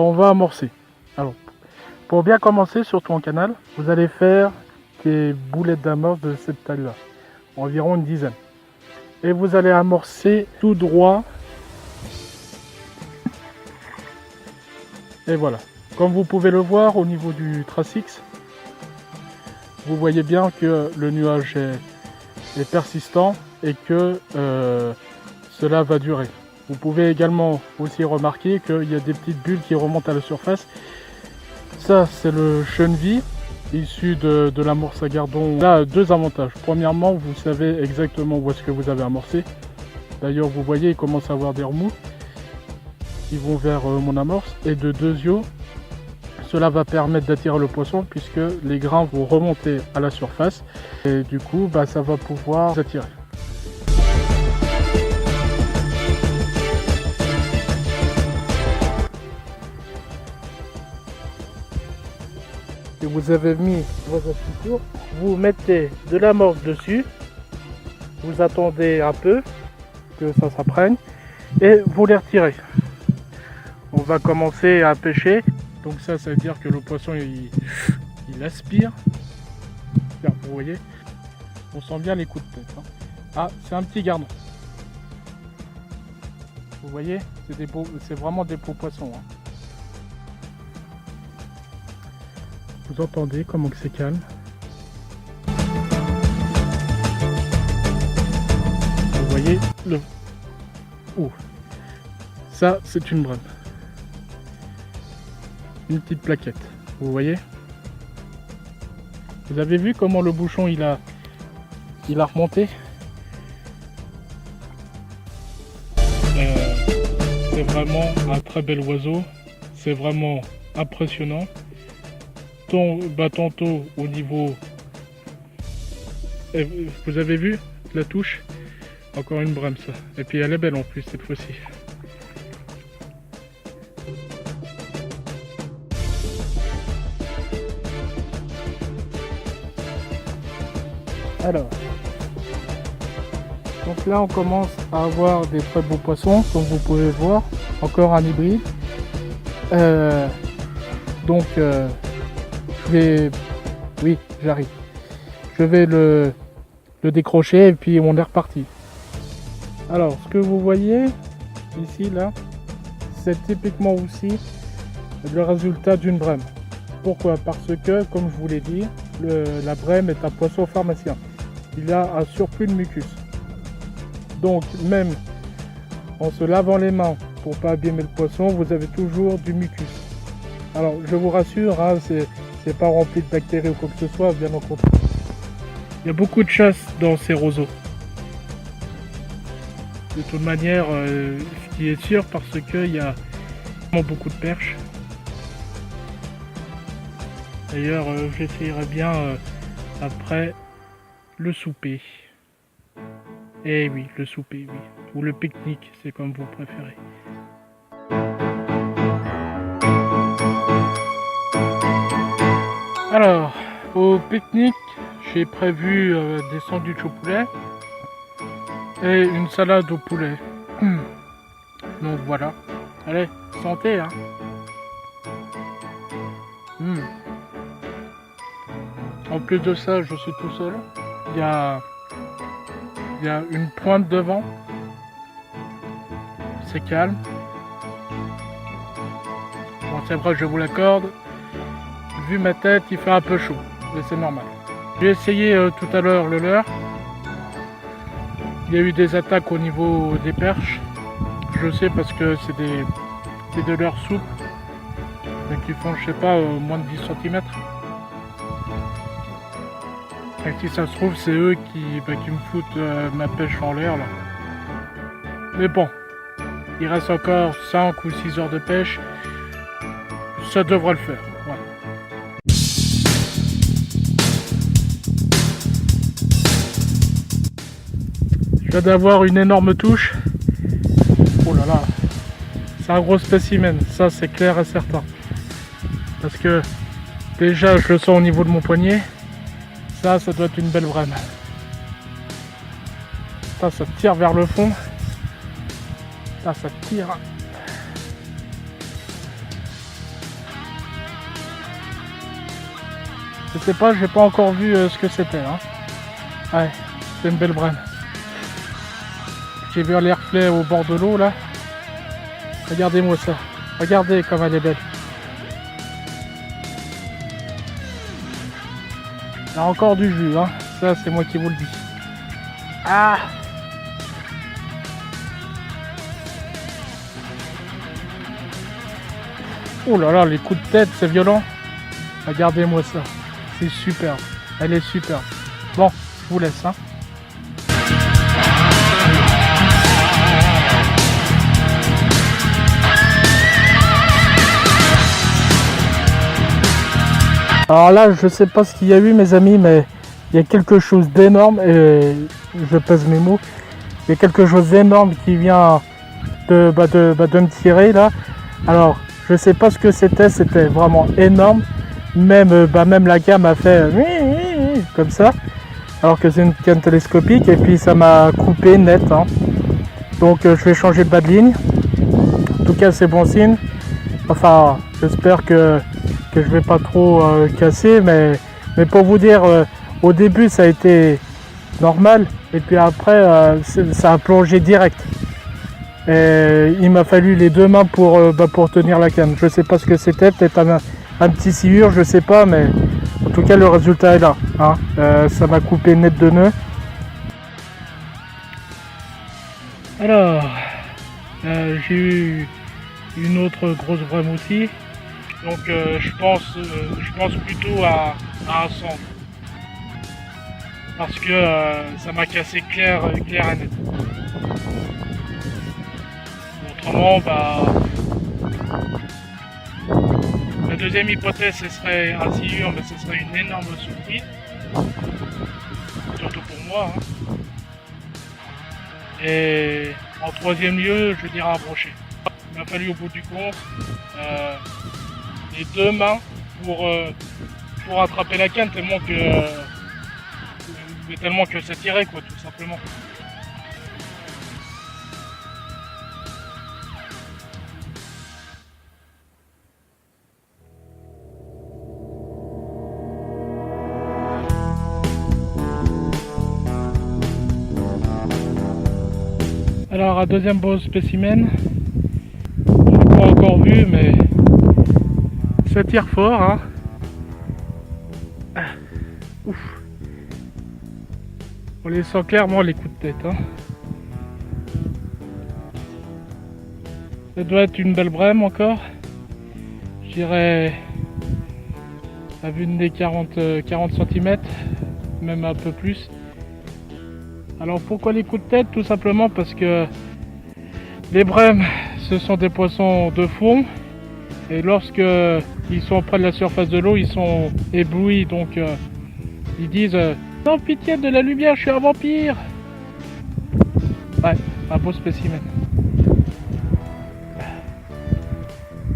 on va amorcer. Alors, pour bien commencer, surtout en canal, vous allez faire des boulettes d'amorce de cette taille-là, environ une dizaine. Et vous allez amorcer tout droit. Et voilà. Comme vous pouvez le voir au niveau du tracix, vous voyez bien que le nuage est persistant et que cela va durer. Vous pouvez également aussi remarquer qu'il y a des petites bulles qui remontent à la surface. Ça, c'est le cheneville issu de l'amorce à gardon. Là, deux avantages. Premièrement, vous savez exactement où est-ce que vous avez amorcé. D'ailleurs, vous voyez, il commence à avoir des remous qui vont vers mon amorce. Et de deuxièmement, cela va permettre d'attirer le poisson puisque les grains vont remonter à la surface. Et du coup, ça va pouvoir attirer. Et vous avez mis vos astuces, vous mettez de l'amorce dessus, vous attendez un peu que ça s'apprenne et vous les retirez. On va commencer à pêcher, donc ça veut dire que le poisson il aspire. Là, vous voyez, on sent bien les coups de tête. Ah, c'est un petit gardon. Vous voyez, c'est vraiment des beaux poissons. Vous entendez comment c'est calme. Vous voyez le... Oh. Ça, c'est une brème. Une petite plaquette. Vous voyez. Vous avez vu comment le bouchon il a remonté. C'est vraiment un très bel oiseau. C'est vraiment impressionnant. Tantôt au niveau, vous avez vu la touche, encore une brème ça, et puis elle est belle en plus cette fois-ci. Alors, donc là on commence à avoir des très beaux poissons, comme vous pouvez voir, encore un hybride. Oui, j'arrive. Je vais le décrocher et puis on est reparti. Alors, ce que vous voyez ici, là, c'est typiquement aussi le résultat d'une brème. Pourquoi? Parce que, comme je vous l'ai dit, la brème est un poisson pharmacien. Il a un surplus de mucus. Donc, même en se lavant les mains pour pas abîmer le poisson, vous avez toujours du mucus. Alors, je vous rassure, c'est pas rempli de bactéries ou quoi que ce soit, bien au contraire. Il y a beaucoup de chasse dans ces roseaux. De toute manière, ce qui est sûr, parce qu'il y a vraiment beaucoup de perches. D'ailleurs, j'essayerai bien après le souper. Eh oui, le souper, oui. Ou le pique-nique, c'est comme vous préférez. Alors, au pique-nique, j'ai prévu des sandwichs au poulet et une salade au poulet. Donc voilà. Allez, santé, hein. En plus de ça, je suis tout seul. Il y a une pointe de vent. C'est calme. Bon, c'est vrai, je vous l'accorde. Vu ma tête, il fait un peu chaud, mais c'est normal. J'ai essayé tout à l'heure le leurre. Il y a eu des attaques au niveau des perches. Je sais parce que c'est de leurre souple, mais qui font, je sais pas, moins de 10 cm. Et si ça se trouve, c'est eux qui me foutent ma pêche en l'air là. Mais bon, il reste encore 5 ou 6 heures de pêche. Ça devrait le faire. Voilà. Je viens d'avoir une énorme touche. Oh là là, c'est un gros spécimen, ça c'est clair et certain. Parce que déjà je le sens au niveau de mon poignet. Ça doit être une belle brème. Ça tire vers le fond. Ça tire. Je sais pas, j'ai pas encore vu ce que c'était. Hein. Ouais, c'est une belle brème. J'ai vu les reflets au bord de l'eau là. Regardez-moi ça. Regardez comme elle est belle. Il y a encore du jus, hein. Ça c'est moi qui vous le dis. Ah! Oh là là, les coups de tête, c'est violent. Regardez-moi ça. C'est super. Elle est super. Bon, je vous laisse, hein. Alors là, je sais pas ce qu'il y a eu, mes amis, mais il y a quelque chose d'énorme, et je pèse mes mots. Il y a quelque chose d'énorme qui vient de me tirer là. Alors, je sais pas ce que c'était vraiment énorme. Même, même la gamme a fait comme ça, alors que c'est une canne télescopique, et puis ça m'a coupé net. Hein. Donc je vais changer de bas de ligne. En tout cas, c'est bon signe. Enfin, j'espère que je vais pas trop casser, mais pour vous dire, au début ça a été normal, et puis après ça a plongé direct. Et il m'a fallu les deux mains pour tenir la canne. Je sais pas ce que c'était, peut-être un petit sciure, je sais pas, mais en tout cas le résultat est là. Hein. Ça m'a coupé net de nœuds. Alors, j'ai eu une autre grosse brème aussi. Donc je pense plutôt à un centre. Parce que ça m'a cassé clair et net. Autrement, la deuxième hypothèse, ce serait un sciure, mais ce serait une énorme surprise. Surtout pour moi. Hein. Et en troisième lieu, je dirais un brochet. Il m'a fallu au bout du compte les deux mains pour attraper la canne, tellement que ça tirait, quoi, tout simplement. Alors, un deuxième beau spécimen. Je l'ai pas encore vu, mais ça tire fort. Hein. Ouf. On les sent clairement, les coups de tête. Hein. Ça doit être une belle brème encore. Je dirais à vue de nez 40 cm, même un peu plus. Alors pourquoi les coups de tête? Tout simplement parce que les brèmes, ce sont des poissons de fond, et lorsque ils sont près de la surface de l'eau, ils sont éblouis, donc ils disent non, pitié, de la lumière, je suis un vampire. Ouais, un beau spécimen.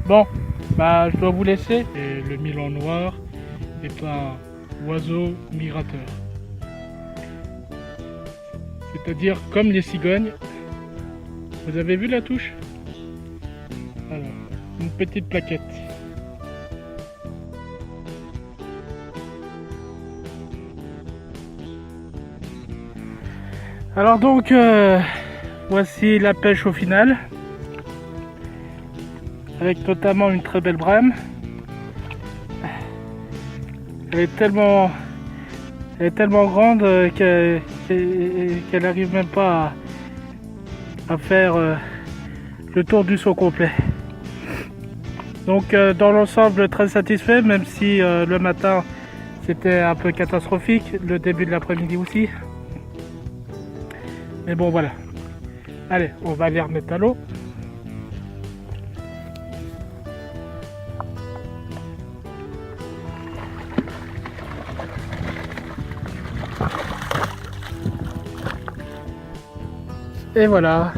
Bon, je dois vous laisser. Et le milan noir est un oiseau migrateur. C'est-à-dire comme les cigognes. Vous avez vu la touche? Alors, une petite plaquette. Alors donc, voici la pêche au final. Avec notamment une très belle brème. Elle est tellement grande qu'elle n'arrive même pas à faire le tour du saut complet. Donc dans l'ensemble, très satisfait, même si le matin c'était un peu catastrophique, le début de l'après-midi aussi. Mais bon, voilà. Allez, on va les remettre à l'eau. Et voilà.